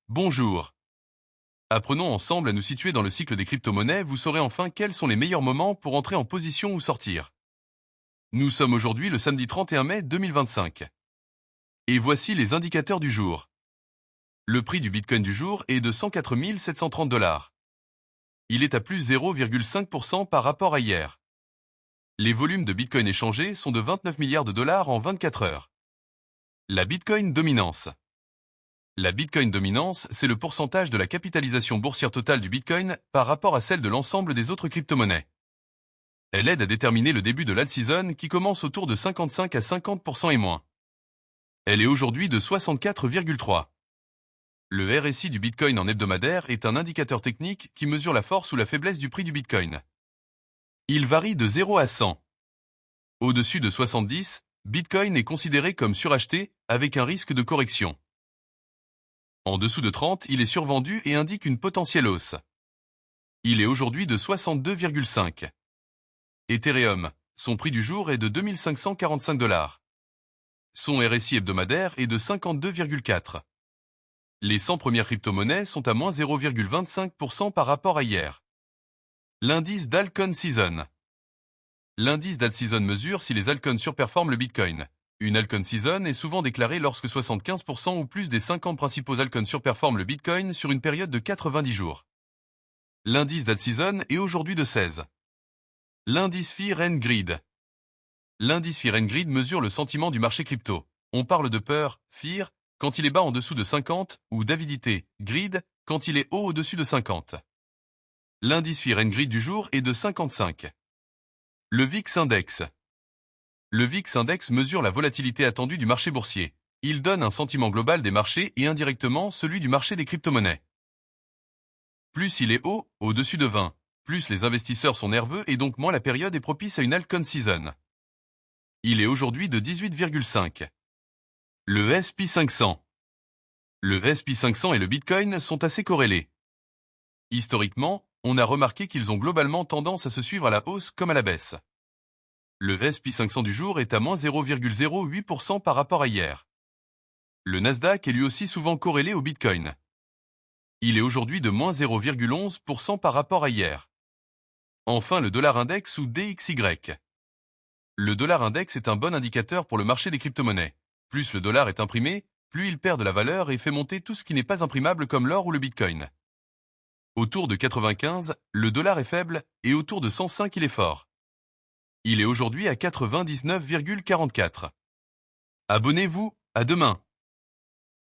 Bonjour. Apprenons ensemble à nous situer dans le cycle des crypto-monnaies, vous saurez enfin quels sont les meilleurs moments pour entrer en position ou sortir. Nous sommes aujourd'hui le samedi 31 mai 2025. Et voici les indicateurs du jour. Le prix du Bitcoin du jour est de 104 730 $. Il est à plus 0,5% par rapport à hier. Les volumes de Bitcoin échangés sont de 29 milliards de dollars en 24 heures. La Bitcoin dominance. La Bitcoin dominance, c'est le pourcentage de la capitalisation boursière totale du Bitcoin par rapport à celle de l'ensemble des autres crypto-monnaies. Elle aide à déterminer le début de l'alt-season qui commence autour de 55 à 50% et moins. Elle est aujourd'hui de 64,3. Le RSI du Bitcoin en hebdomadaire est un indicateur technique qui mesure la force ou la faiblesse du prix du Bitcoin. Il varie de 0 à 100. Au-dessus de 70, Bitcoin est considéré comme suracheté avec un risque de correction. En dessous de 30, il est survendu et indique une potentielle hausse. Il est aujourd'hui de 62,5. Ethereum, son prix du jour est de 2545 $. Son RSI hebdomadaire est de 52,4. Les 100 premières crypto-monnaies sont à moins 0,25% par rapport à hier. L'indice d'Alcon Season. L'indice d'alt-season mesure si les altcoins surperforment le Bitcoin. Une altcoin season est souvent déclarée lorsque 75% ou plus des 50 principaux altcoins surperforment le Bitcoin sur une période de 90 jours. L'indice d'alt-season est aujourd'hui de 16. L'indice Fear and Greed. L'indice Fear and Greed mesure le sentiment du marché crypto. On parle de peur, fear, quand il est bas en dessous de 50, ou d'avidité, greed, quand il est haut au-dessus de 50. L'indice Fear and Greed du jour est de 55. Le VIX Index. Le VIX Index mesure la volatilité attendue du marché boursier. Il donne un sentiment global des marchés et indirectement celui du marché des crypto-monnaies. Plus il est haut, au-dessus de 20, plus les investisseurs sont nerveux et donc moins la période est propice à une altcoin season. Il est aujourd'hui de 18,5. Le S&P 500. Le S&P 500 et le Bitcoin sont assez corrélés. Historiquement, on a remarqué qu'ils ont globalement tendance à se suivre à la hausse comme à la baisse. Le S&P 500 du jour est à moins 0,08% par rapport à hier. Le Nasdaq est lui aussi souvent corrélé au Bitcoin. Il est aujourd'hui de moins 0,11% par rapport à hier. Enfin le dollar index ou DXY. Le dollar index est un bon indicateur pour le marché des crypto-monnaies. Plus le dollar est imprimé, plus il perd de la valeur et fait monter tout ce qui n'est pas imprimable comme l'or ou le Bitcoin. Autour de 95, le dollar est faible et autour de 105 il est fort. Il est aujourd'hui à 99,44. Abonnez-vous, à demain.